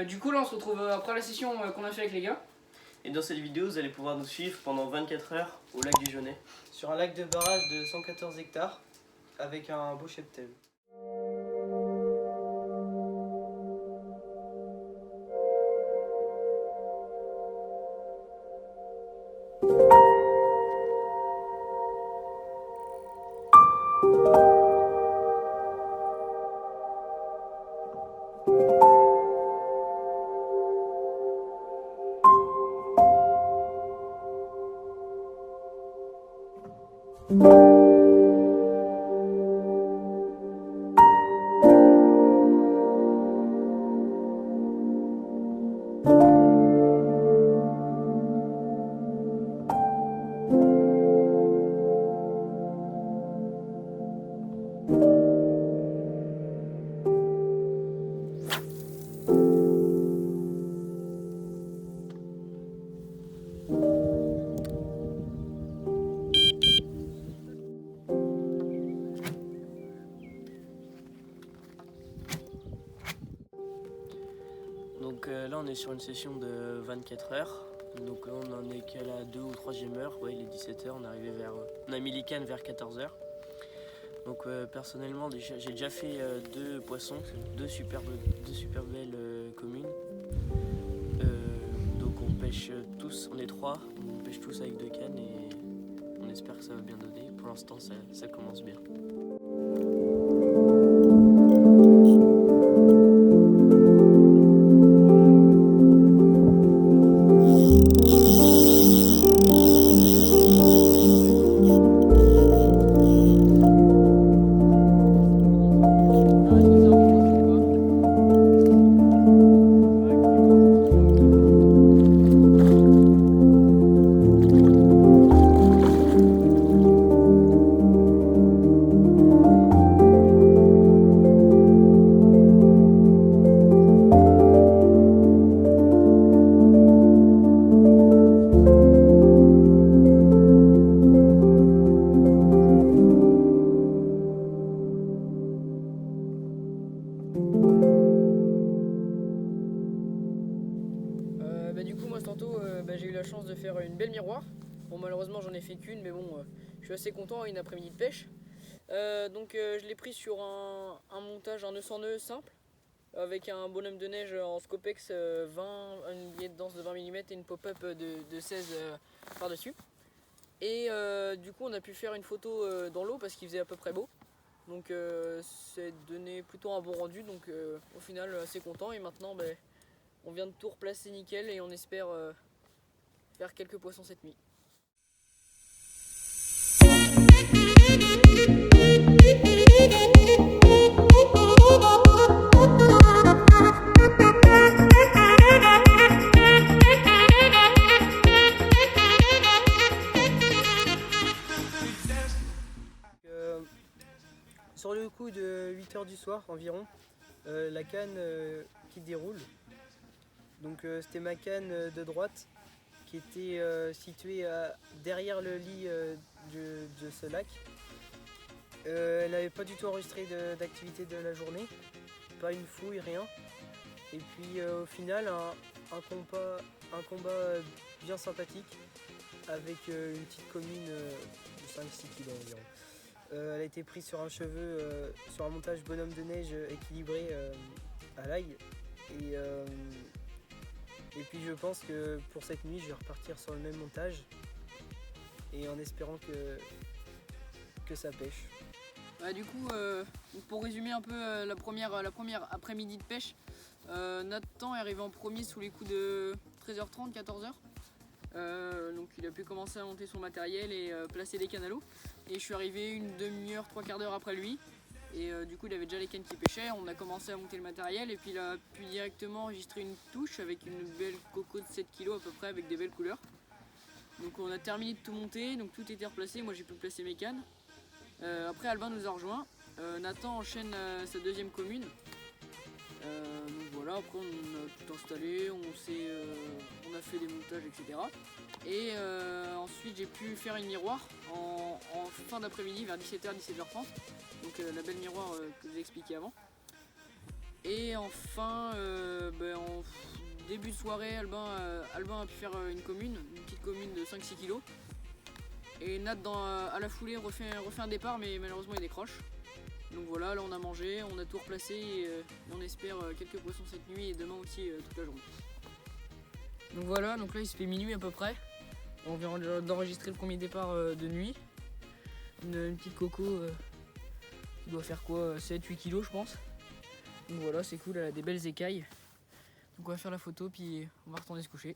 Du coup là on se retrouve après la session qu'on a fait avec les gars. Et dans cette vidéo, vous allez pouvoir nous suivre pendant 24 heures au lac du Jaunet. Sur un lac de barrage de 114 hectares avec un beau cheptel. Donc là, on est sur une session de 24 heures. Donc là, on en est qu'à la 2 ou 3e heure. Ouais, il est 17 h, on a mis les cannes vers 14 h. Donc personnellement, j'ai déjà fait 2 poissons, deux super belles communes. Donc on pêche tous, on est 3, on pêche tous avec 2 cannes et on espère que ça va bien donner. Pour l'instant, ça commence bien. Du coup moi tantôt j'ai eu la chance de faire une belle miroir. Bon malheureusement j'en ai fait qu'une mais bon je suis assez content, une après-midi de pêche. Je l'ai pris sur un montage en nœud sans nœud simple avec un bonhomme de neige en Scopex 20, une billet de danse de 20 mm et une pop-up de 16 par dessus. Et du coup on a pu faire une photo dans l'eau parce qu'il faisait à peu près beau. Donc c'est donné plutôt un bon rendu, donc au final assez content. Et maintenant on vient de tout replacer nickel et on espère faire quelques poissons cette nuit. Sur le coup de 8 h du soir environ, la canne qui déroule. Donc c'était ma canne de droite qui était située derrière le lit de ce lac. Elle n'avait pas du tout enregistré d'activité de la journée, pas une fouille, rien. Et puis au final un combat bien sympathique avec une petite commune de 5-6 kg environ. Elle a été prise sur un cheveu, sur un montage bonhomme de neige équilibré à l'ail. Et puis je pense que pour cette nuit, je vais repartir sur le même montage et en espérant que ça pêche. Du coup, pour résumer un peu la première après-midi de pêche, Nathan est arrivé en premier sous les coups de 13h30, 14h. Donc il a pu commencer à monter son matériel et placer des cannes à l'eau. Et je suis arrivé une demi-heure, 3/4 d'heure après lui. Et du coup il avait déjà les cannes qui pêchaient, on a commencé à monter le matériel et puis il a pu directement enregistrer une touche avec une belle coco de 7 kg à peu près avec des belles couleurs. Donc on a terminé de tout monter, donc tout était replacé, moi j'ai pu placer mes cannes. Après Albin nous a rejoint, Nathan enchaîne sa deuxième commune. Donc voilà, après on a tout installé, on a fait des montages, etc. Et ensuite j'ai pu faire une miroir en fin d'après-midi vers 17h, 17h30. Donc la belle miroir que je vous ai expliqué avant. Et enfin, en début de soirée, Albin a pu faire une petite commune de 5-6 kg. Et Nat à la foulée refait un départ, mais malheureusement il décroche. Donc voilà, là on a mangé, on a tout replacé et on espère quelques poissons cette nuit et demain aussi toute la journée. Donc voilà, donc là il se fait minuit à peu près. On vient d'enregistrer le premier départ de nuit. Une petite coco qui doit faire quoi, 7-8 kg je pense. Donc voilà, c'est cool, elle a des belles écailles. Donc on va faire la photo puis on va retourner se coucher.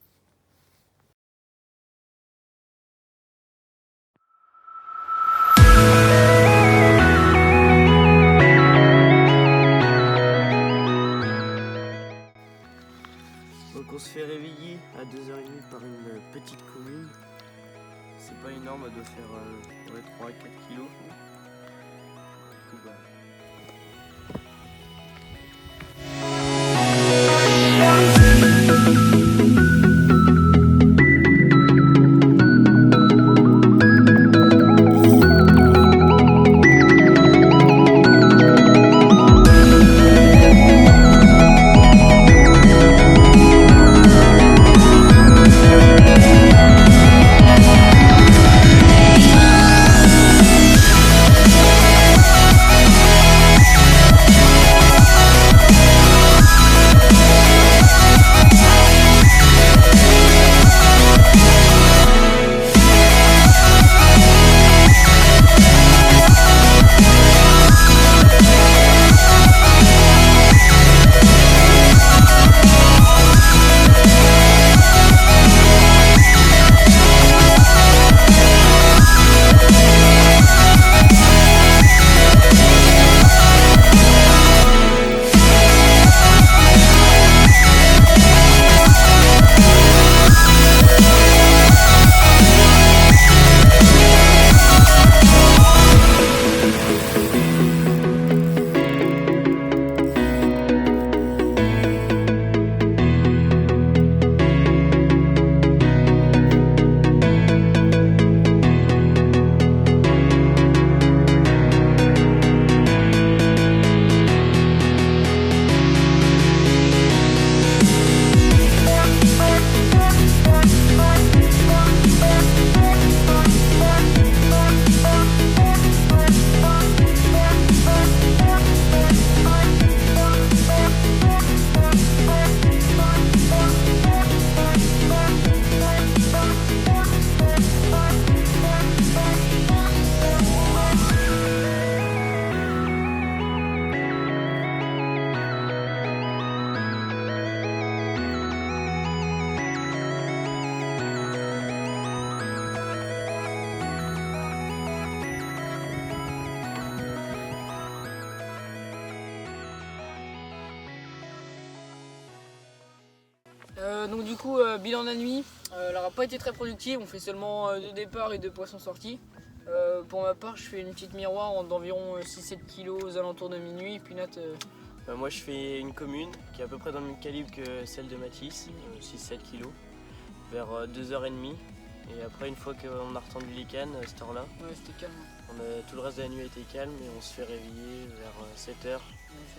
Donc on se fait réveiller à 2h30 par une petite commune. C'est pas énorme, elle doit faire 3 à 4 kilos. Du coup, Donc du coup, bilan de la nuit, elle n'aura pas été très productive, on fait seulement 2 départs et 2 poissons sortis. Pour ma part, je fais une petite miroir d'environ 6-7 kg aux alentours de minuit. Et puis Nat, moi je fais une commune qui est à peu près dans le même calibre que celle de Mathis, 6-7 kg, vers 2h30. Et après, une fois qu'on a retendu les cannes à cette heure-là, ouais, c'était calme. tout le reste de la nuit a été calme et on se fait réveiller vers 7h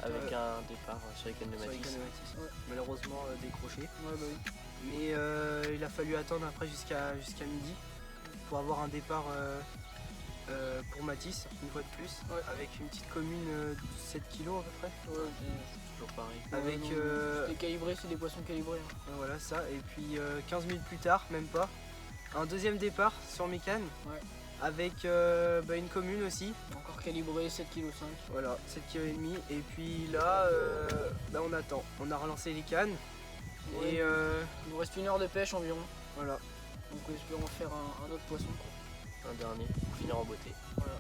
avec un départ sur les cannes de Mathis. Ouais. Malheureusement décroché. Ouais, bah oui. Mais il a fallu attendre après jusqu'à midi pour avoir un départ pour Mathis, une fois de plus, Ouais. avec une petite commune de 7 kg à peu près. Ouais, c'est toujours pareil. Avec C'est calibré, c'est des poissons calibrés. Hein. voilà ça, et puis 15 minutes plus tard, même pas, un deuxième départ sur mes cannes, Ouais. avec une commune aussi, Encore calibré, 7,5 kg. voilà, 7 kg et demi, et puis là, on attend, on a relancé les cannes, Ouais. et Il nous reste 1 heure de pêche environ. voilà. Donc espérons faire un autre poisson. Un dernier pour finir en beauté. Voilà.